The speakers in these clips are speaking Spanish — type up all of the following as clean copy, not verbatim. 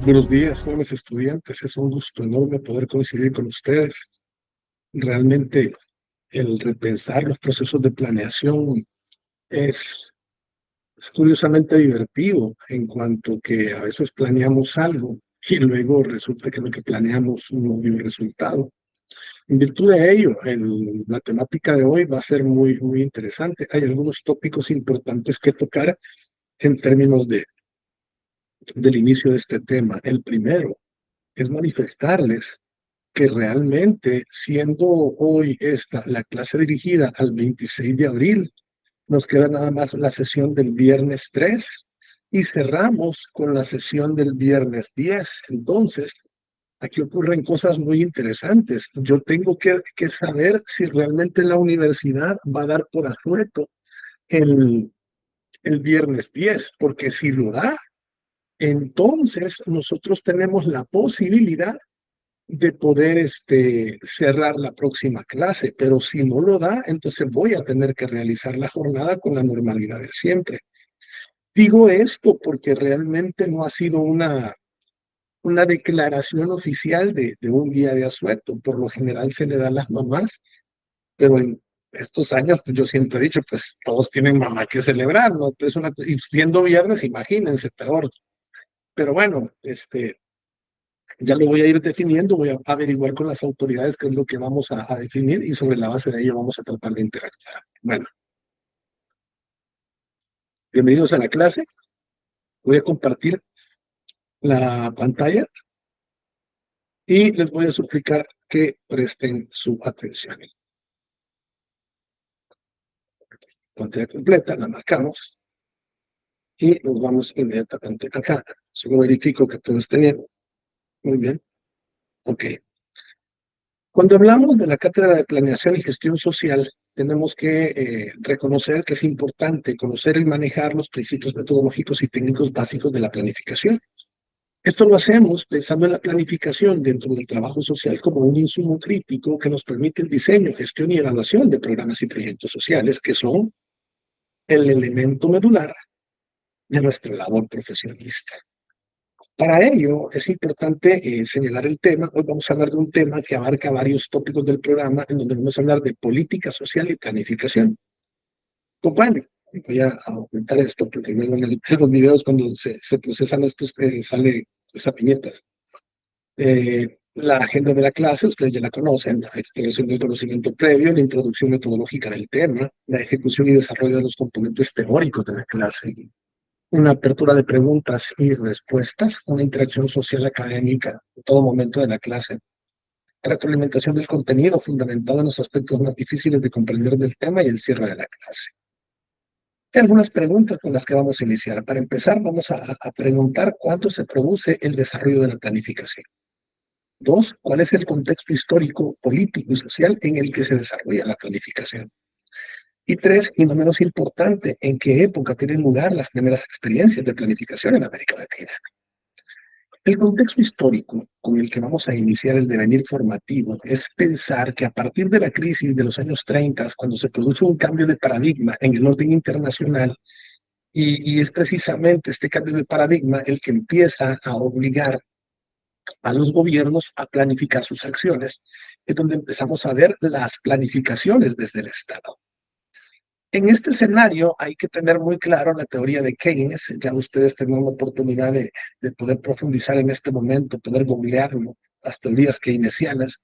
Buenos días, jóvenes estudiantes. Es un gusto enorme poder coincidir con ustedes. Realmente el repensar los procesos de planeación es, es curiosamente divertido en cuanto que a veces planeamos algo y luego resulta que lo que planeamos no dio resultado. En virtud de ello, la temática de hoy va a ser muy interesante. Hay algunos tópicos importantes que tocar en términos del inicio de este tema. El primero es manifestarles que realmente, siendo hoy esta la clase dirigida al 26 de abril, nos queda nada más la sesión del viernes 3 y cerramos con la sesión del viernes 10. Entonces, aquí ocurren cosas muy interesantes. Yo tengo que saber si realmente la universidad va a dar por asueto el, el viernes 10, porque si lo da, entonces nosotros tenemos la posibilidad de poder cerrar la próxima clase, pero si no lo da, entonces voy a tener que realizar la jornada con la normalidad de siempre. Digo esto porque realmente no ha sido una declaración oficial de un día de asueto. Por lo general se le da a las mamás, pero en estos años, pues yo siempre he dicho, pues todos tienen mamá que celebrar, ¿no? Entonces, y siendo viernes, imagínense, peor. Pero bueno, ya lo voy a ir definiendo, voy a averiguar con las autoridades qué es lo que vamos a definir y sobre la base de ello vamos a tratar de interactuar. Bueno, bienvenidos a la clase. Voy a compartir la pantalla y les voy a suplicar que presten su atención. Pantalla completa, la marcamos y nos vamos inmediatamente acá. Solo verifico que todo esté bien. Muy bien. Ok. Cuando hablamos de la Cátedra de Planeación y Gestión Social, tenemos que reconocer que es importante conocer y manejar los principios metodológicos y técnicos básicos de la planificación. Esto lo hacemos pensando en la planificación dentro del trabajo social como un insumo crítico que nos permite el diseño, gestión y evaluación de programas y proyectos sociales, que son el elemento medular de nuestra labor profesionista. Para ello, es importante señalar el tema. Hoy vamos a hablar de un tema que abarca varios tópicos del programa, en donde vamos a hablar de política social y planificación. Pues bueno, voy a aumentar esto porque luego en los videos cuando se procesan estos sale esa piñetas. La agenda de la clase, ustedes ya la conocen: la exploración del conocimiento previo, la introducción metodológica del tema, la ejecución y desarrollo de los componentes teóricos de la clase, una apertura de preguntas y respuestas, una interacción social académica en todo momento de la clase, retroalimentación del contenido fundamentado en los aspectos más difíciles de comprender del tema y el cierre de la clase. Hay algunas preguntas con las que vamos a iniciar. Para empezar, vamos a preguntar cuándo se produce el desarrollo de la planificación. 2, ¿cuál es el contexto histórico, político y social en el que se desarrolla la planificación? Y 3, y no menos importante, ¿en qué época tienen lugar las primeras experiencias de planificación en América Latina? El contexto histórico con el que vamos a iniciar el devenir formativo es pensar que a partir de la crisis de los años 30, cuando se produce un cambio de paradigma en el orden internacional, y es precisamente este cambio de paradigma el que empieza a obligar a los gobiernos a planificar sus acciones, es donde empezamos a ver las planificaciones desde el Estado. En este escenario hay que tener muy claro la teoría de Keynes. Ya ustedes tendrán la oportunidad de poder profundizar en este momento, poder googlear, ¿no?, las teorías keynesianas.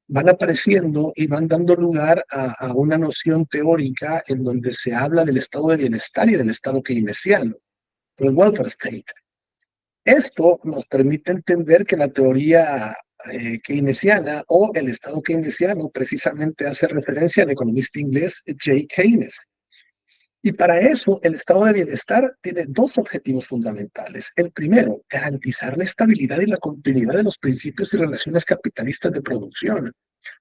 Van apareciendo y van dando lugar a una noción teórica en donde se habla del estado de bienestar y del estado keynesiano, el welfare state. Esto nos permite entender que la teoría keynesiana o el estado keynesiano precisamente hace referencia al economista inglés J. Keynes. Y para eso, el estado de bienestar tiene dos objetivos fundamentales. El primero, garantizar la estabilidad y la continuidad de los principios y relaciones capitalistas de producción.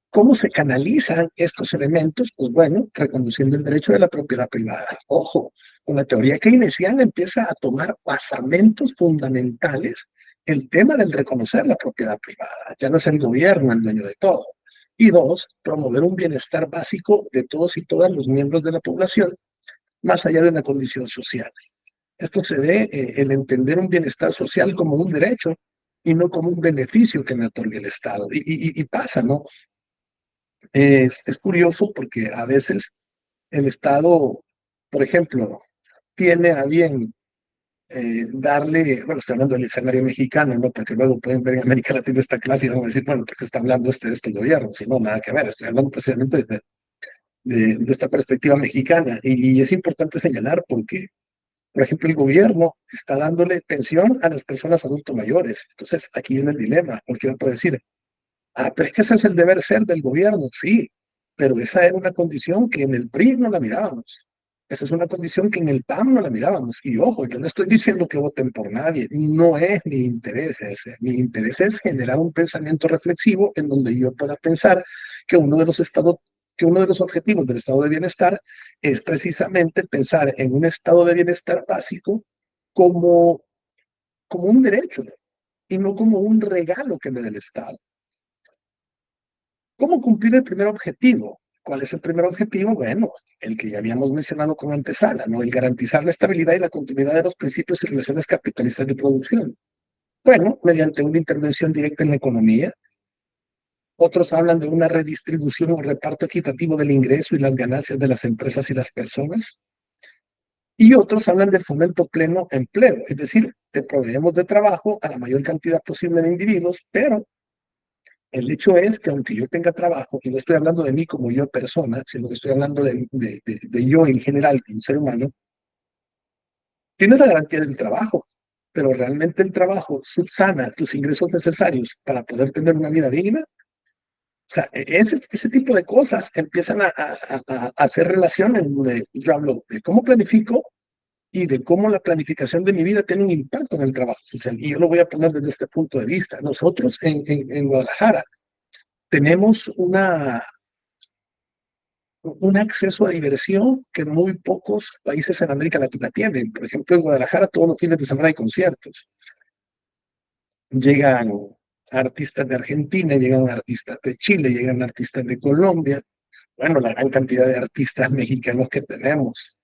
¿Cómo se canalizan estos elementos? Pues bueno, reconociendo el derecho de la propiedad privada. Ojo, con la teoría keynesiana empieza a tomar basamentos fundamentales el tema del reconocer la propiedad privada. Ya no es el gobierno el dueño de todo. Y 2, promover un bienestar básico de todos y todas los miembros de la población, más allá de una condición social. Esto se ve el entender un bienestar social como un derecho y no como un beneficio que me otorgue el Estado. Y pasa, ¿no? Es curioso porque a veces el Estado, por ejemplo, tiene a bien darle, bueno, estoy hablando del escenario mexicano, ¿no? Porque luego pueden ver en América Latina esta clase y van a decir, bueno, ¿por qué está hablando de este gobierno? Si no, nada que ver, estoy hablando precisamente de esta perspectiva mexicana. Y es importante señalar porque, por ejemplo, el gobierno está dándole pensión a las personas adultos mayores. Entonces, aquí viene el dilema. Cualquiera puede decir, ah, pero es que ese es el deber ser del gobierno, sí, pero esa era una condición que en el PRI no la mirábamos. Esa es una condición que en el PAN no la mirábamos. Y ojo, yo no estoy diciendo que voten por nadie, no es mi interés ese. Mi interés es generar un pensamiento reflexivo en donde yo pueda pensar que que uno de los objetivos del estado de bienestar es precisamente pensar en un estado de bienestar básico como, como un derecho y no como un regalo que me dé el Estado. ¿Cómo cumplir el primer objetivo? ¿Cuál es el primer objetivo? Bueno, el que ya habíamos mencionado como antesala, ¿no? El garantizar la estabilidad y la continuidad de los principios y relaciones capitalistas de producción. Bueno, mediante una intervención directa en la economía. Otros hablan de una redistribución o reparto equitativo del ingreso y las ganancias de las empresas y las personas. Y otros hablan del fomento pleno empleo, es decir, que proveemos de trabajo a la mayor cantidad posible de individuos, pero el hecho es que aunque yo tenga trabajo, y no estoy hablando de mí como yo persona, sino que estoy hablando de yo en general, como ser humano, tienes la garantía del trabajo, pero realmente el trabajo subsana tus ingresos necesarios para poder tener una vida digna. O sea, ese tipo de cosas empiezan a hacer relación en donde yo hablo de cómo planifico y de cómo la planificación de mi vida tiene un impacto en el trabajo social. Y yo lo voy a poner desde este punto de vista. Nosotros en Guadalajara tenemos un acceso a diversión que muy pocos países en América Latina tienen. Por ejemplo, en Guadalajara todos los fines de semana hay conciertos. Llegan artistas de Argentina, llegan artistas de Chile, llegan artistas de Colombia. Bueno, la gran cantidad de artistas mexicanos que tenemos.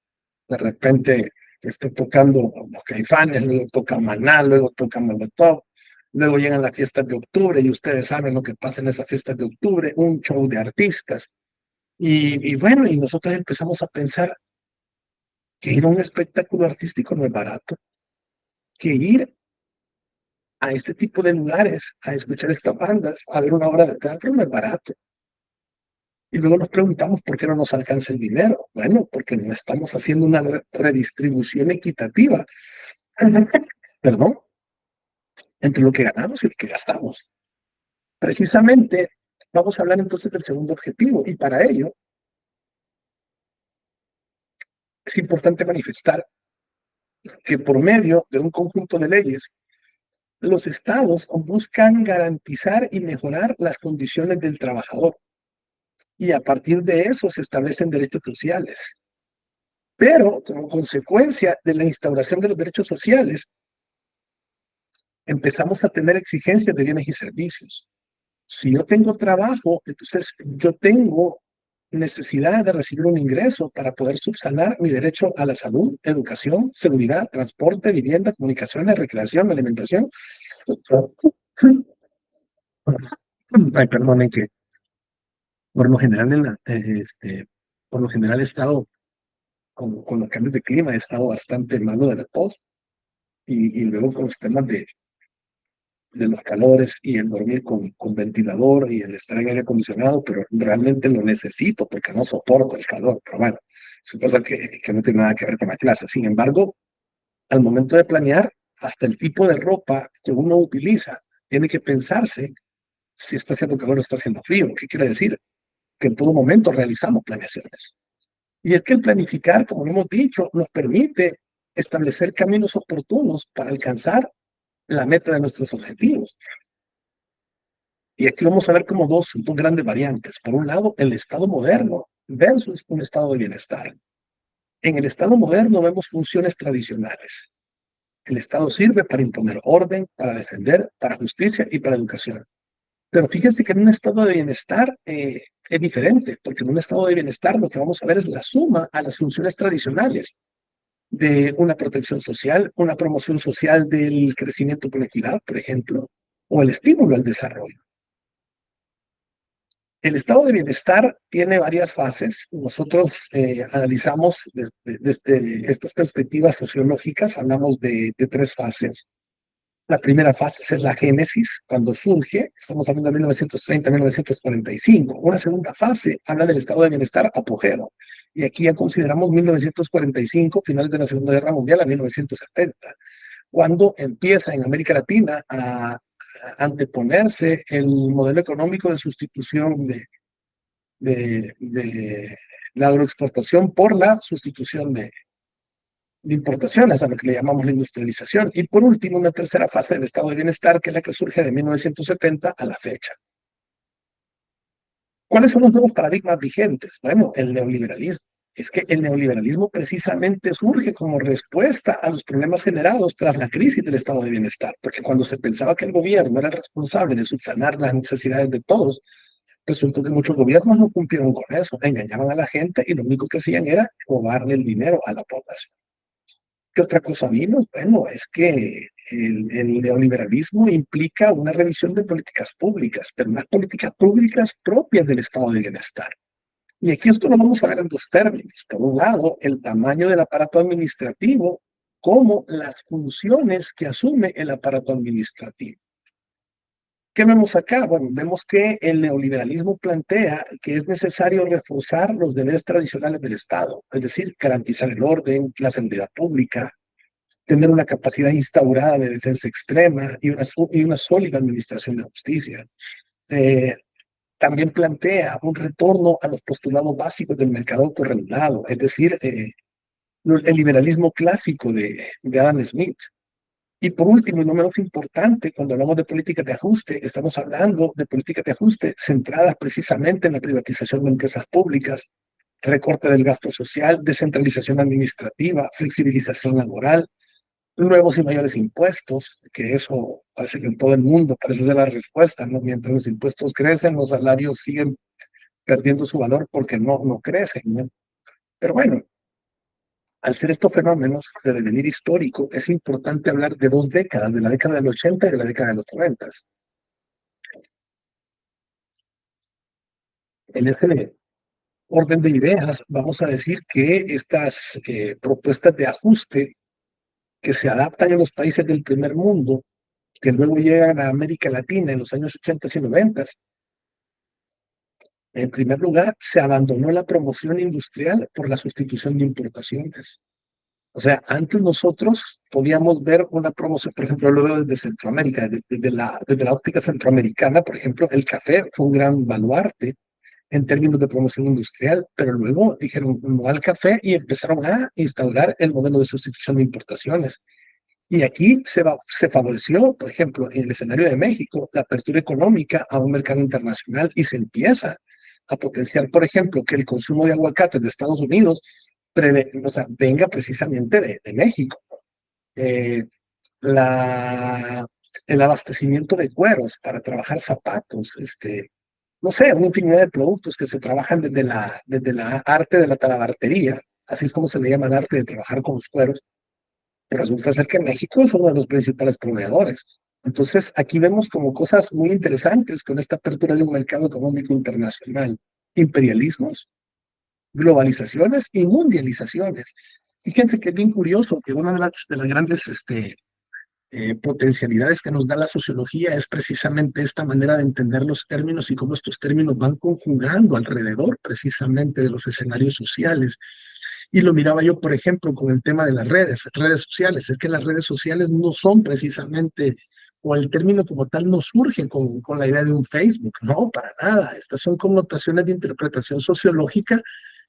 De repente está tocando los Caifanes, luego toca Maná, luego toca Molotov. Luego llegan las fiestas de octubre y ustedes saben lo que pasa en esas fiestas de octubre, un show de artistas. Y bueno, y nosotros empezamos a pensar que ir a un espectáculo artístico no es barato, que ir a este tipo de lugares, a escuchar estas bandas, a ver una obra de teatro no es barato. Y luego nos preguntamos por qué no nos alcanza el dinero. Bueno, porque no estamos haciendo una redistribución equitativa, perdón, entre lo que ganamos y lo que gastamos. Precisamente, vamos a hablar entonces del segundo objetivo y para ello es importante manifestar que por medio de un conjunto de leyes los estados buscan garantizar y mejorar las condiciones del trabajador y a partir de eso se establecen derechos sociales. Pero como consecuencia de la instauración de los derechos sociales, empezamos a tener exigencias de bienes y servicios. Si yo tengo trabajo, entonces yo tengo necesidad de recibir un ingreso para poder subsanar mi derecho a la salud, educación, seguridad, transporte, vivienda, comunicaciones, recreación, alimentación. Ay, perdonen que por lo general, por lo general he estado con los cambios de clima, he estado bastante malo de la tos y luego con los temas de los calores y el dormir con ventilador y el estar en aire acondicionado, pero realmente lo necesito porque no soporto el calor. Pero bueno, es una cosa que no tiene nada que ver con la clase. Sin embargo, al momento de planear, hasta el tipo de ropa que uno utiliza tiene que pensarse si está haciendo calor o está haciendo frío. ¿Qué quiere decir? Que en todo momento realizamos planeaciones. Y es que el planificar, como lo hemos dicho, nos permite establecer caminos oportunos para alcanzar la meta de nuestros objetivos. Y aquí vamos a ver como dos grandes variantes. Por un lado, el estado moderno versus un estado de bienestar. En el estado moderno vemos funciones tradicionales. El Estado sirve para imponer orden, para defender, para justicia y para educación. Pero fíjense que en un estado de bienestar es diferente, porque en un estado de bienestar lo que vamos a ver es la suma a las funciones tradicionales de una protección social, una promoción social del crecimiento con equidad, por ejemplo, o el estímulo al desarrollo. El estado de bienestar tiene varias fases. Nosotros analizamos desde estas perspectivas sociológicas, hablamos de tres fases. La primera fase es la génesis, cuando surge, estamos hablando de 1930-1945. Una segunda fase habla del estado de bienestar apogeo. Y aquí ya consideramos 1945, finales de la Segunda Guerra Mundial, a 1970, cuando empieza en América Latina a anteponerse el modelo económico de sustitución de la agroexportación por la sustitución de importaciones, a lo que le llamamos la industrialización. Y por último, una tercera fase del estado de bienestar, que es la que surge de 1970 a la fecha. ¿Cuáles son los nuevos paradigmas vigentes? Bueno, el neoliberalismo. Es que el neoliberalismo precisamente surge como respuesta a los problemas generados tras la crisis del estado de bienestar, porque cuando se pensaba que el gobierno era responsable de subsanar las necesidades de todos, resultó que muchos gobiernos no cumplieron con eso, engañaban a la gente y lo único que hacían era robarle el dinero a la población. ¿Qué otra cosa vino? Bueno, es que el neoliberalismo implica una revisión de políticas públicas, pero unas políticas públicas propias del estado de bienestar. Y aquí esto lo vamos a ver en dos términos. Por un lado, el tamaño del aparato administrativo, como las funciones que asume el aparato administrativo. ¿Qué vemos acá? Bueno, vemos que el neoliberalismo plantea que es necesario reforzar los deberes tradicionales del Estado, es decir, garantizar el orden, la seguridad pública, tener una capacidad instaurada de defensa extrema y una sólida administración de justicia. Eh, También plantea un retorno a los postulados básicos del mercado autorregulado, es decir, el liberalismo clásico de Adam Smith. Y por último, y no menos importante, cuando hablamos de políticas de ajuste, estamos hablando de políticas de ajuste centradas precisamente en la privatización de empresas públicas, recorte del gasto social, descentralización administrativa, flexibilización laboral, nuevos y mayores impuestos, que eso parece que en todo el mundo parece ser la respuesta, ¿no? Mientras los impuestos crecen, los salarios siguen perdiendo su valor porque no crecen, ¿no? Pero bueno, al ser estos fenómenos de devenir histórico, es importante hablar de dos décadas, de la década del 80 y de la década de los 90. En ese orden de ideas, vamos a decir que estas propuestas de ajuste que se adaptan en los países del primer mundo, que luego llegan a América Latina en los años 80 y 90, en primer lugar, se abandonó la promoción industrial por la sustitución de importaciones. O sea, antes nosotros podíamos ver una promoción, por ejemplo, lo veo desde Centroamérica, desde la óptica centroamericana, por ejemplo, el café fue un gran baluarte en términos de promoción industrial, pero luego dijeron no al café y empezaron a instaurar el modelo de sustitución de importaciones. Y aquí se favoreció, por ejemplo, en el escenario de México, la apertura económica a un mercado internacional y se empieza a potenciar, por ejemplo, que el consumo de aguacates de Estados Unidos o sea, venga precisamente de México. Eh, la, el abastecimiento de cueros para trabajar zapatos, no sé, una infinidad de productos que se trabajan desde la arte de la talabartería, así es como se le llama el arte de trabajar con los cueros, pero resulta ser que México es uno de los principales proveedores. Entonces, aquí vemos como cosas muy interesantes con esta apertura de un mercado económico internacional, imperialismos, globalizaciones y mundializaciones. Fíjense que es bien curioso que una de las grandes potencialidades que nos da la sociología es precisamente esta manera de entender los términos y cómo estos términos van conjugando alrededor precisamente de los escenarios sociales. Y lo miraba yo, por ejemplo, con el tema de las redes sociales. Es que las redes sociales no son precisamente, o el término como tal no surge con la idea de un Facebook, no, para nada. Estas son connotaciones de interpretación sociológica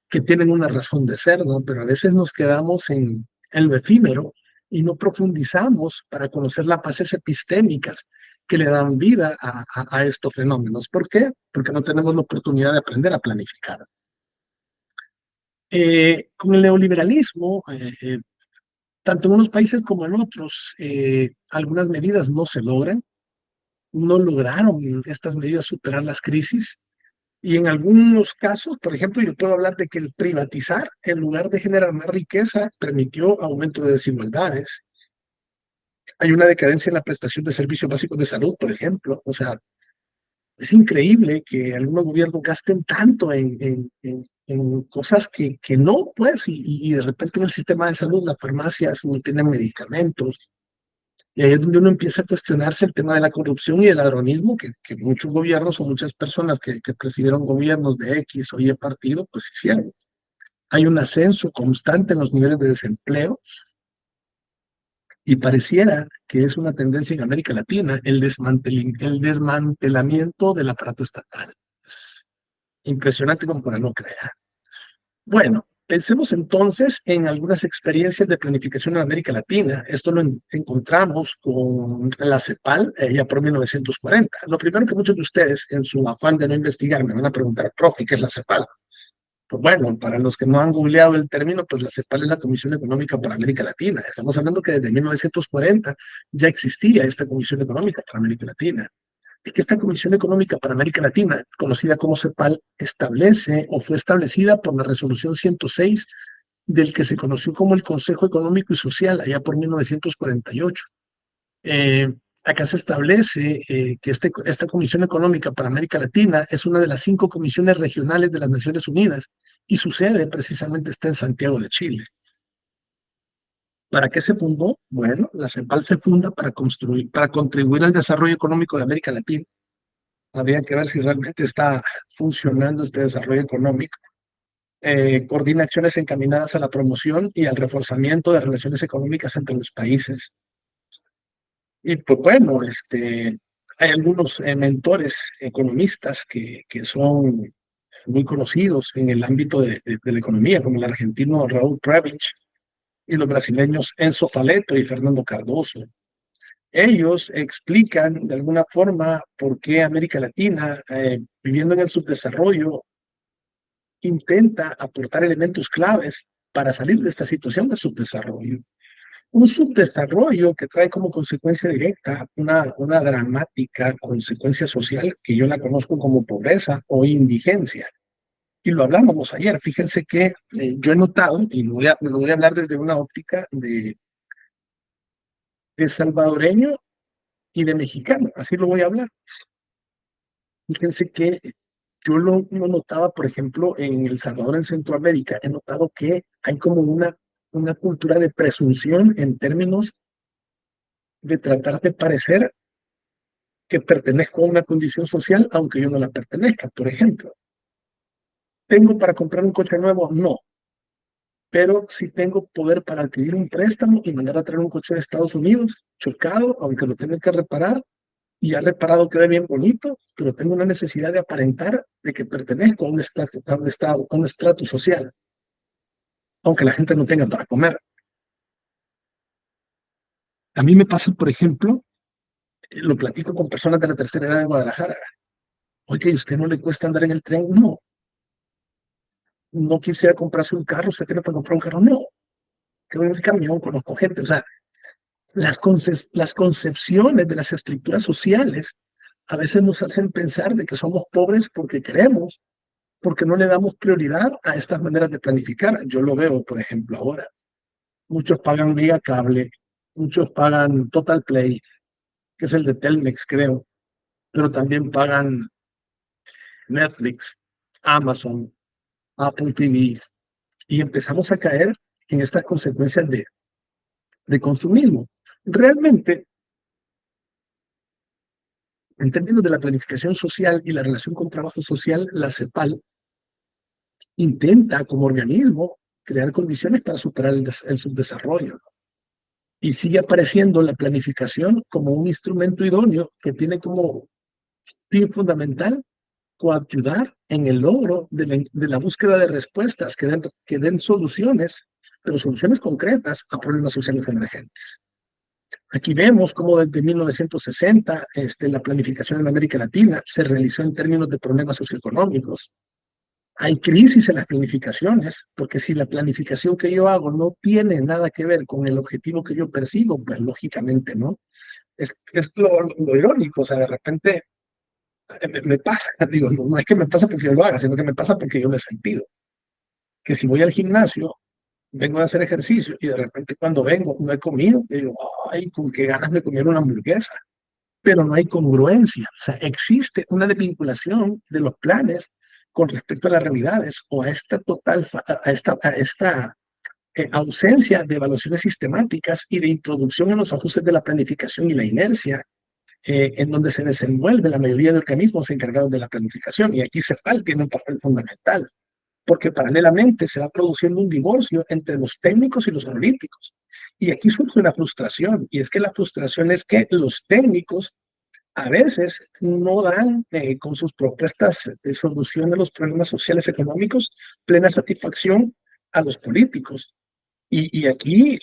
que tienen una razón de ser, ¿no? Pero a veces nos quedamos en lo efímero y no profundizamos para conocer las bases epistémicas que le dan vida a estos fenómenos. ¿Por qué? Porque no tenemos la oportunidad de aprender a planificar. Con el neoliberalismo, tanto en unos países como en otros, algunas medidas no se logran, no lograron estas medidas superar las crisis. Y en algunos casos, por ejemplo, yo puedo hablar de que el privatizar, en lugar de generar más riqueza, permitió aumento de desigualdades. Hay una decadencia en la prestación de servicios básicos de salud, por ejemplo. O sea, es increíble que algunos gobiernos gasten tanto en cosas que no, pues, y de repente en el sistema de salud las farmacias no tienen medicamentos. Y ahí es donde uno empieza a cuestionarse el tema de la corrupción y el ladronismo que muchos gobiernos o muchas personas que presidieron gobiernos de X o Y partido, pues hicieron. Hay un ascenso constante en los niveles de desempleo y pareciera que es una tendencia en América Latina el desmantelamiento del aparato estatal. Es impresionante como para no creer. Bueno, pensemos entonces en algunas experiencias de planificación en América Latina. Esto lo encontramos con la CEPAL ya por 1940. Lo primero que muchos de ustedes, en su afán de no investigar, me van a preguntar, profe, ¿qué es la CEPAL? Pues bueno, para los que no han googleado el término, pues la CEPAL es la Comisión Económica para América Latina. Estamos hablando que desde 1940 ya existía esta Comisión Económica para América Latina. Y que esta Comisión Económica para América Latina, conocida como CEPAL, establece o fue establecida por la Resolución 106 del que se conoció como el Consejo Económico y Social, allá por 1948. Acá se establece que esta Comisión Económica para América Latina es una de las 5 comisiones regionales de las Naciones Unidas y su sede precisamente está en Santiago de Chile. ¿Para qué se fundó? Bueno, la CEPAL se funda para contribuir al desarrollo económico de América Latina. Habría que ver si realmente está funcionando este desarrollo económico. Coordina acciones encaminadas a la promoción y al reforzamiento de relaciones económicas entre los países. Y pues bueno, hay algunos mentores economistas que son muy conocidos en el ámbito de la economía, como el argentino Raúl Previch y los brasileños Enzo Faleto y Fernando Cardoso. Ellos explican de alguna forma por qué América Latina, viviendo en el subdesarrollo, intenta aportar elementos claves para salir de esta situación de subdesarrollo. Un subdesarrollo que trae como consecuencia directa una dramática consecuencia social que yo la conozco como pobreza o indigencia. Y lo hablábamos ayer. Fíjense que yo he notado, y lo voy a hablar desde una óptica de salvadoreño y de mexicano, así lo voy a hablar. Fíjense que yo lo notaba, por ejemplo, en El Salvador, en Centroamérica, he notado que hay como una cultura de presunción en términos de tratar de parecer que pertenezco a una condición social, aunque yo no la pertenezca. Por ejemplo, ¿tengo para comprar un coche nuevo? No, pero sí tengo poder para adquirir un préstamo y mandar a traer un coche de Estados Unidos, chocado, aunque lo tenga que reparar, y ya reparado quede bien bonito, pero tengo una necesidad de aparentar de que pertenezco a un estrato social, aunque la gente no tenga para comer. A mí me pasa, por ejemplo, lo platico con personas de la tercera edad de Guadalajara. Oye, ¿a usted no le cuesta andar en el tren? No. No quisiera comprarse un carro, ¿usted tiene para comprar un carro? No. Que voy en el camión, conozco gente. O sea, las concepciones de las estructuras sociales a veces nos hacen pensar de que somos pobres porque queremos, porque no le damos prioridad a estas maneras de planificar. Yo lo veo, por ejemplo, ahora. Muchos pagan vía cable, muchos pagan Total Play, que es el de Telmex, creo, pero también pagan Netflix, Amazon, Apple TV, y empezamos a caer en estas consecuencias de consumismo. Realmente, en términos de la planificación social y la relación con trabajo social, la CEPAL intenta como organismo crear condiciones para superar el subdesarrollo, ¿no? Y sigue apareciendo la planificación como un instrumento idóneo que tiene como fin fundamental coayudar en el logro de la búsqueda de respuestas que den soluciones, pero soluciones concretas a problemas sociales emergentes. Aquí vemos cómo desde 1960 la planificación en América Latina se realizó en términos de problemas socioeconómicos. Hay crisis en las planificaciones, porque si la planificación que yo hago no tiene nada que ver con el objetivo que yo persigo, pues lógicamente no. Es lo irónico, o sea, de repente me pasa, digo, no es que me pasa porque yo lo haga, sino que me pasa porque yo lo he sentido. Que si voy al gimnasio vengo a hacer ejercicio y de repente cuando vengo no he comido, y digo, ay, con qué ganas de comer una hamburguesa, pero no hay congruencia, o sea, existe una desvinculación de los planes con respecto a las realidades o a esta ausencia de evaluaciones sistemáticas y de introducción en los ajustes de la planificación y la inercia en donde se desenvuelve la mayoría de organismos encargados de la planificación. Y aquí CEPAL tiene un papel fundamental, porque paralelamente se va produciendo un divorcio entre los técnicos y los políticos. Y aquí surge una frustración, y es que la frustración es que los técnicos a veces no dan con sus propuestas de solución de los problemas sociales y económicos plena satisfacción a los políticos. Y aquí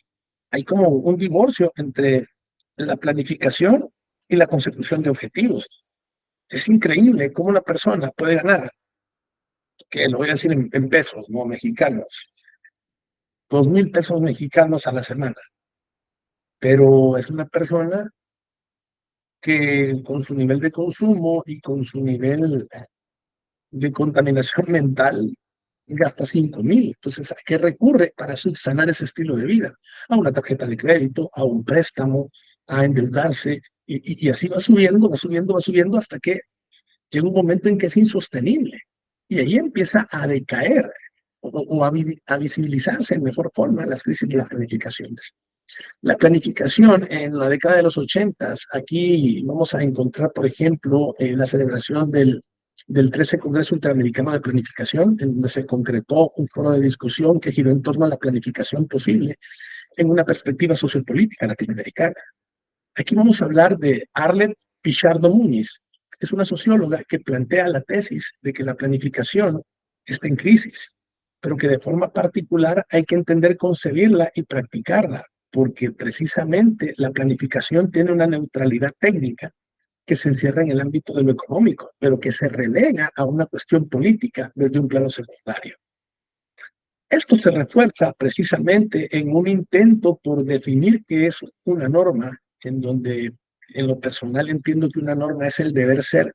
hay como un divorcio entre la planificación y la consecución de objetivos. Es increíble cómo una persona puede ganar, que lo voy a decir en pesos, no mexicanos, 2,000 pesos mexicanos a la semana, pero es una persona que con su nivel de consumo y con su nivel de contaminación mental gasta 5,000. Entonces, ¿a qué recurre para subsanar ese estilo de vida? A una tarjeta de crédito, a un préstamo, a endeudarse, y así va subiendo, va subiendo, va subiendo hasta que llega un momento en que es insostenible. Y ahí empieza a decaer o a visibilizarse en mejor forma las crisis de las planificaciones. La planificación en la década de los 80, aquí vamos a encontrar, por ejemplo, la celebración del 13 Congreso Interamericano de Planificación, en donde se concretó un foro de discusión que giró en torno a la planificación posible en una perspectiva sociopolítica latinoamericana. Aquí vamos a hablar de Arlet Pichardo Múñiz. Es una socióloga que plantea la tesis de que la planificación está en crisis, pero que de forma particular hay que entender concebirla y practicarla, porque precisamente la planificación tiene una neutralidad técnica que se encierra en el ámbito de lo económico, pero que se relega a una cuestión política desde un plano secundario. Esto se refuerza precisamente en un intento por definir qué es una norma, en donde en lo personal entiendo que una norma es el deber ser,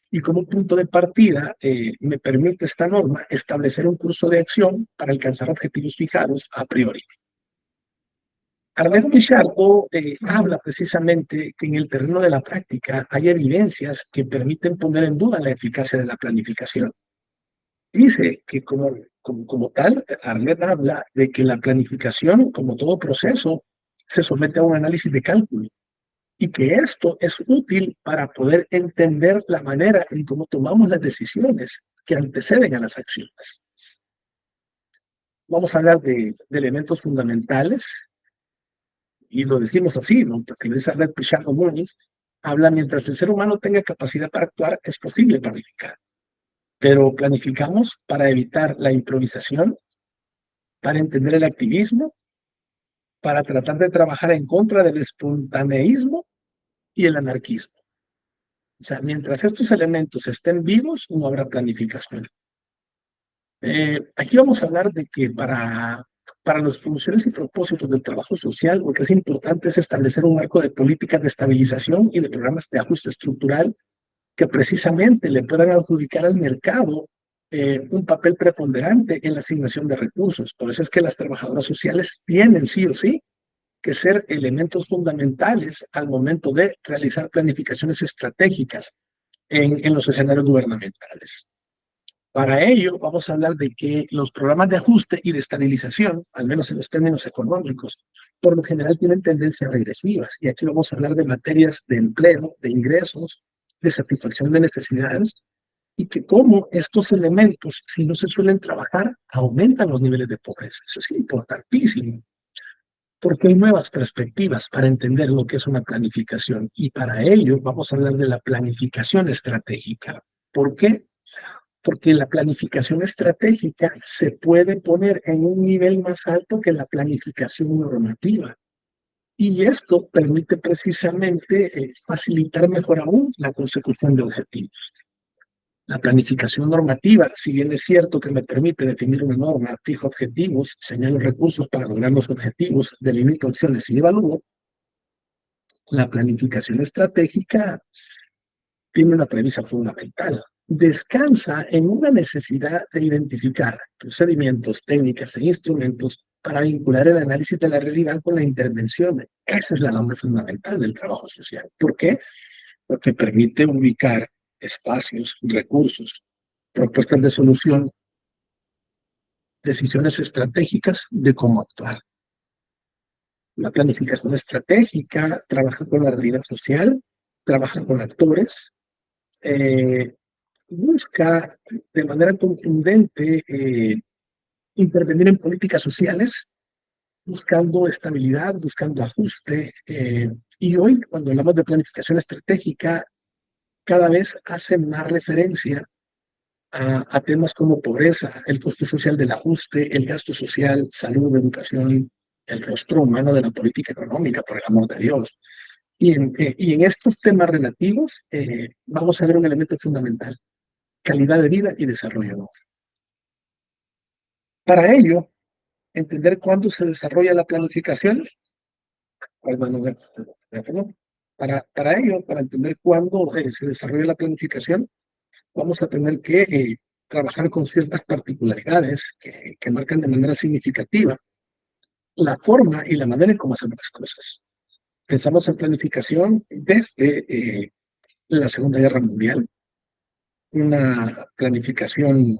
y como punto de partida me permite esta norma establecer un curso de acción para alcanzar objetivos fijados a priori. Arlet Pichardo habla precisamente que en el terreno de la práctica hay evidencias que permiten poner en duda la eficacia de la planificación. Dice que como tal, Arlet habla de que la planificación, como todo proceso, se somete a un análisis de cálculo y que esto es útil para poder entender la manera en cómo tomamos las decisiones que anteceden a las acciones. Vamos a hablar de elementos fundamentales y lo decimos así, ¿no? Porque lo dice Arlet Pichardo Múñiz, habla mientras el ser humano tenga capacidad para actuar, es posible planificar. Pero planificamos para evitar la improvisación, para entender el activismo, para tratar de trabajar en contra del espontaneísmo y el anarquismo. O sea, mientras estos elementos estén vivos, no habrá planificación. Aquí vamos a hablar de que para las funciones y propósitos del trabajo social, lo que es importante es establecer un marco de políticas de estabilización y de programas de ajuste estructural que precisamente le puedan adjudicar al mercado un papel preponderante en la asignación de recursos. Por eso es que las trabajadoras sociales tienen sí o sí que ser elementos fundamentales al momento de realizar planificaciones estratégicas en los escenarios gubernamentales. Para ello, vamos a hablar de que los programas de ajuste y de estabilización, al menos en los términos económicos, por lo general tienen tendencias regresivas. Y aquí vamos a hablar de materias de empleo, de ingresos, de satisfacción de necesidades, y que como estos elementos, si no se suelen trabajar, aumentan los niveles de pobreza. Eso es importantísimo, porque hay nuevas perspectivas para entender lo que es una planificación. Y para ello vamos a hablar de la planificación estratégica. ¿Por qué? Porque la planificación estratégica se puede poner en un nivel más alto que la planificación normativa. Y esto permite precisamente facilitar mejor aún la consecución de objetivos. La planificación normativa, si bien es cierto que me permite definir una norma, fijo objetivos, señalo recursos para lograr los objetivos, delimito acciones y evalúo, la planificación estratégica tiene una premisa fundamental. Descansa en una necesidad de identificar procedimientos, técnicas e instrumentos para vincular el análisis de la realidad con la intervención. Esa es la labor fundamental del trabajo social. ¿Por qué? Porque permite ubicar espacios, recursos, propuestas de solución, decisiones estratégicas de cómo actuar. La planificación estratégica trabaja con la realidad social, trabaja con actores, busca de manera contundente intervenir en políticas sociales, buscando estabilidad, buscando ajuste. Y hoy, cuando hablamos de planificación estratégica, cada vez hace más referencia a temas como pobreza, el costo social del ajuste, el gasto social, salud, educación, el rostro humano de la política económica, por el amor de Dios. Y en estos temas relativos vamos a ver un elemento fundamental: calidad de vida y desarrollo. Para ello, entender cuándo se desarrolla la planificación, para ello, para entender cuándo se desarrolla la planificación, vamos a tener que trabajar con ciertas particularidades que marcan de manera significativa la forma y la manera en cómo hacemos las cosas. Pensamos en planificación desde la Segunda Guerra Mundial, una planificación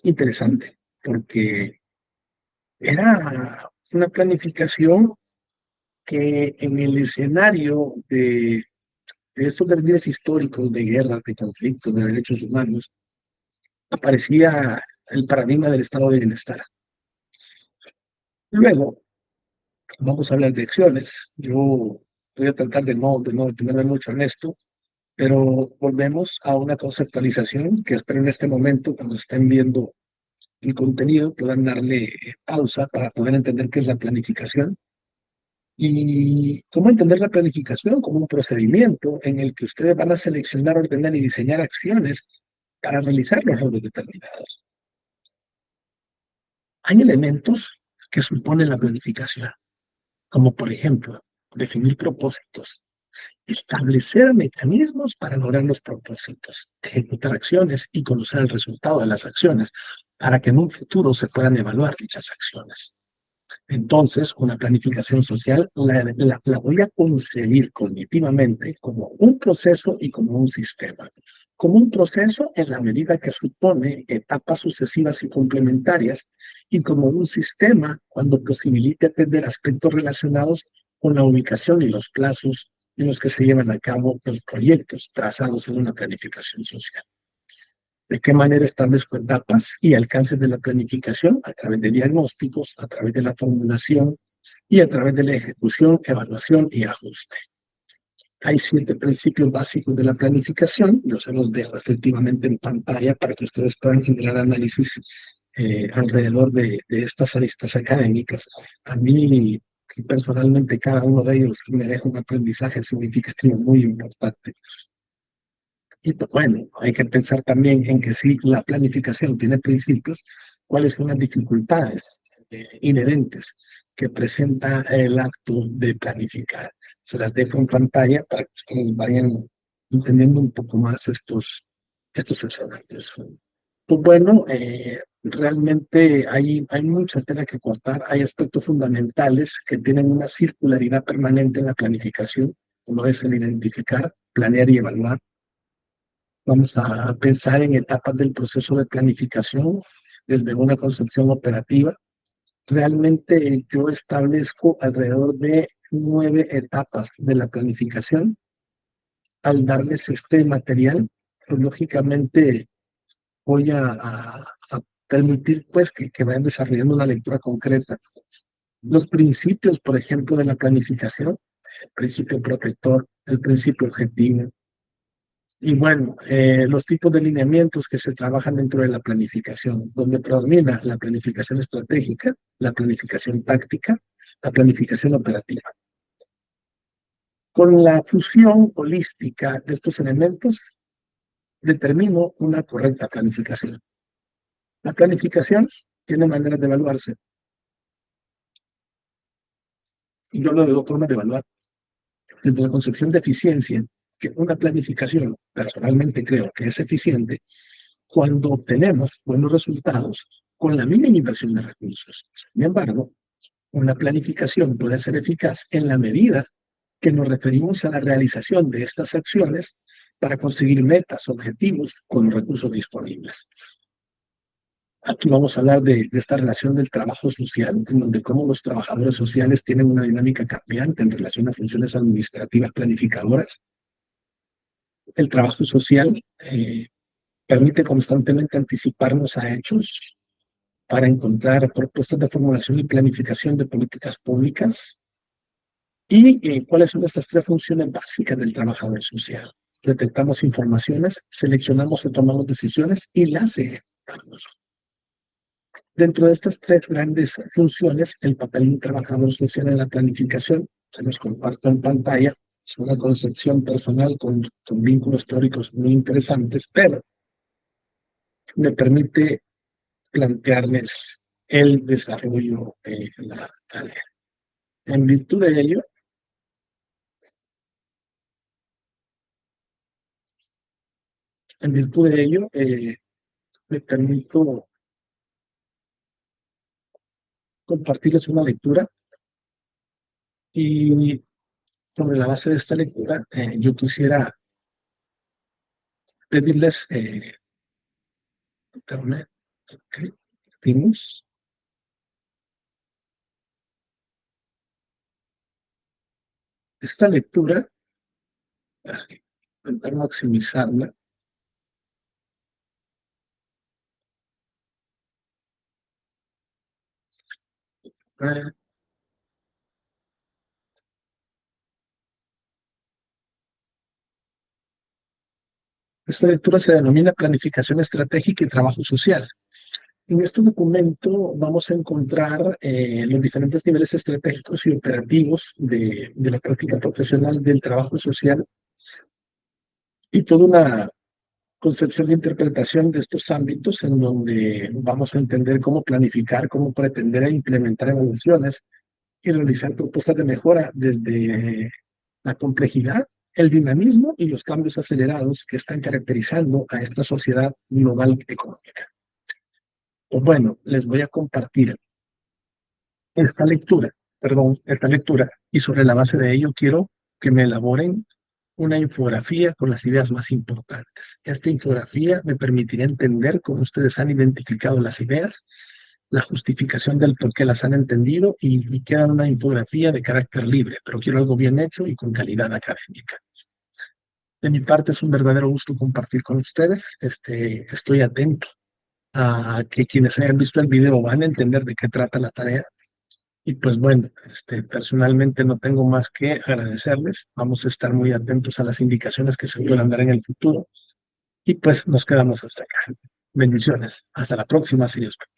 interesante, porque era una planificación que en el escenario de estos devenires históricos de guerras, de conflictos, de derechos humanos, aparecía el paradigma del estado de bienestar. Luego, vamos a hablar de acciones. Yo voy a tratar de no detenerme mucho en esto, pero volvemos a una conceptualización que espero en este momento, cuando estén viendo el contenido, puedan darle pausa para poder entender qué es la planificación y cómo entender la planificación como un procedimiento en el que ustedes van a seleccionar, ordenar y diseñar acciones para realizar los logros determinados. Hay elementos que suponen la planificación, como por ejemplo, definir propósitos, establecer mecanismos para lograr los propósitos, ejecutar acciones y conocer el resultado de las acciones para que en un futuro se puedan evaluar dichas acciones. Entonces, una planificación social la voy a concebir cognitivamente como un proceso y como un sistema. Como un proceso en la medida que supone etapas sucesivas y complementarias, y como un sistema cuando posibilite atender aspectos relacionados con la ubicación y los plazos en los que se llevan a cabo los proyectos trazados en una planificación social. ¿De qué manera establezco etapas y alcances de la planificación? A través de diagnósticos, a través de la formulación y a través de la ejecución, evaluación y ajuste. Hay 7 principios básicos de la planificación. Yo se los dejo efectivamente en pantalla para que ustedes puedan generar análisis alrededor de estas aristas académicas. A mí, personalmente, cada uno de ellos me deja un aprendizaje significativo muy importante. Y pues bueno, hay que pensar también en que si la planificación tiene principios, cuáles son las dificultades inherentes que presenta el acto de planificar. Se las dejo en pantalla para que ustedes vayan entendiendo un poco más estos escenarios. Pues bueno, realmente hay mucha tela que cortar. Hay aspectos fundamentales que tienen una circularidad permanente en la planificación. Uno es el identificar, planear y evaluar. Vamos a pensar en etapas del proceso de planificación desde una concepción operativa. Realmente yo establezco alrededor de 9 etapas de la planificación. Al darles este material, pues lógicamente voy a permitir pues que vayan desarrollando una lectura concreta. Los principios, por ejemplo, de la planificación: el principio protector, el principio objetivo. Y bueno, los tipos de lineamientos que se trabajan dentro de la planificación, donde predomina la planificación estratégica, la planificación táctica, la planificación operativa. Con la fusión holística de estos elementos, determino una correcta planificación. La planificación tiene maneras de evaluarse. Y yo hablo de 2 formas de evaluar. Desde la concepción de eficiencia, que una planificación, personalmente creo que es eficiente cuando obtenemos buenos resultados con la mínima inversión de recursos. Sin embargo, una planificación puede ser eficaz en la medida que nos referimos a la realización de estas acciones para conseguir metas, objetivos con los recursos disponibles. Aquí vamos a hablar de esta relación del trabajo social, en donde cómo los trabajadores sociales tienen una dinámica cambiante en relación a funciones administrativas planificadoras. El trabajo social permite constantemente anticiparnos a hechos para encontrar propuestas de formulación y planificación de políticas públicas. ¿Y cuáles son estas tres funciones básicas del trabajador social? Detectamos informaciones, seleccionamos o tomamos decisiones y las ejecutamos. Dentro de estas tres grandes funciones, el papel de un trabajador social en la planificación, se los comparto en pantalla, es una concepción personal con vínculos teóricos muy interesantes, pero me permite plantearles el desarrollo de la tarea. En virtud de ello, me permito compartirles una lectura y sobre la base de esta lectura yo quisiera pedirles internet, okay, partimos. Esta lectura, intentar maximizarla. Eh, Esta lectura se denomina Planificación Estratégica y Trabajo Social. En este documento vamos a encontrar los diferentes niveles estratégicos y operativos de la práctica profesional del trabajo social y toda una concepción de interpretación de estos ámbitos en donde vamos a entender cómo planificar, cómo pretender e implementar evoluciones y realizar propuestas de mejora desde la complejidad, el dinamismo y los cambios acelerados que están caracterizando a esta sociedad global económica. Pues bueno, les voy a compartir esta lectura, y sobre la base de ello quiero que me elaboren una infografía con las ideas más importantes. Esta infografía me permitirá entender cómo ustedes han identificado las ideas, la justificación del por qué las han entendido y queda una infografía de carácter libre, pero quiero algo bien hecho y con calidad académica. De mi parte es un verdadero gusto compartir con ustedes. Estoy atento a que quienes hayan visto el video van a entender de qué trata la tarea. Y pues bueno, personalmente no tengo más que agradecerles. Vamos a estar muy atentos a las indicaciones que se puedan dar en el futuro. Y pues nos quedamos hasta acá. Bendiciones. Hasta la próxima, si Dios quiere.